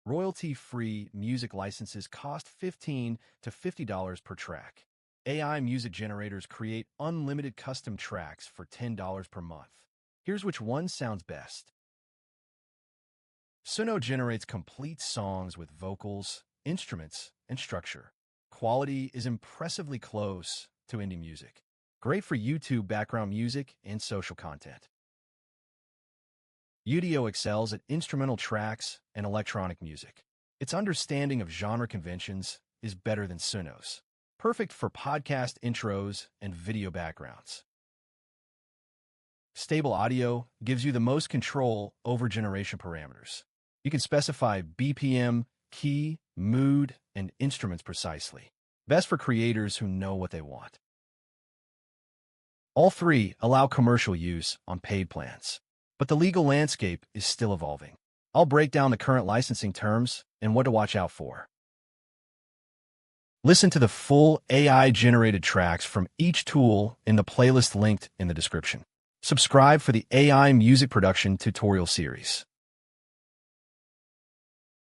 Royalty-free music licenses cost $15 to $50 per track. AI music generators create unlimited custom tracks for $10 per month. Here's which one sounds best. Suno generates complete songs with vocals, instruments, and structure. Quality is impressively close to indie music. Great for YouTube background music and social content. Udio excels at instrumental tracks and electronic music. Its understanding of genre conventions is better than Suno's. Perfect for podcast intros and video backgrounds. Stable Audio gives you the most control over generation parameters. You can specify BPM, key, mood, and instruments precisely. Best for creators who know what they want. All three allow commercial use on paid plans, but the legal landscape is still evolving. I'll break down the current licensing terms and what to watch out for. Listen to the full AI-generated tracks from each tool in the playlist linked in the description. Subscribe for the AI music production tutorial series.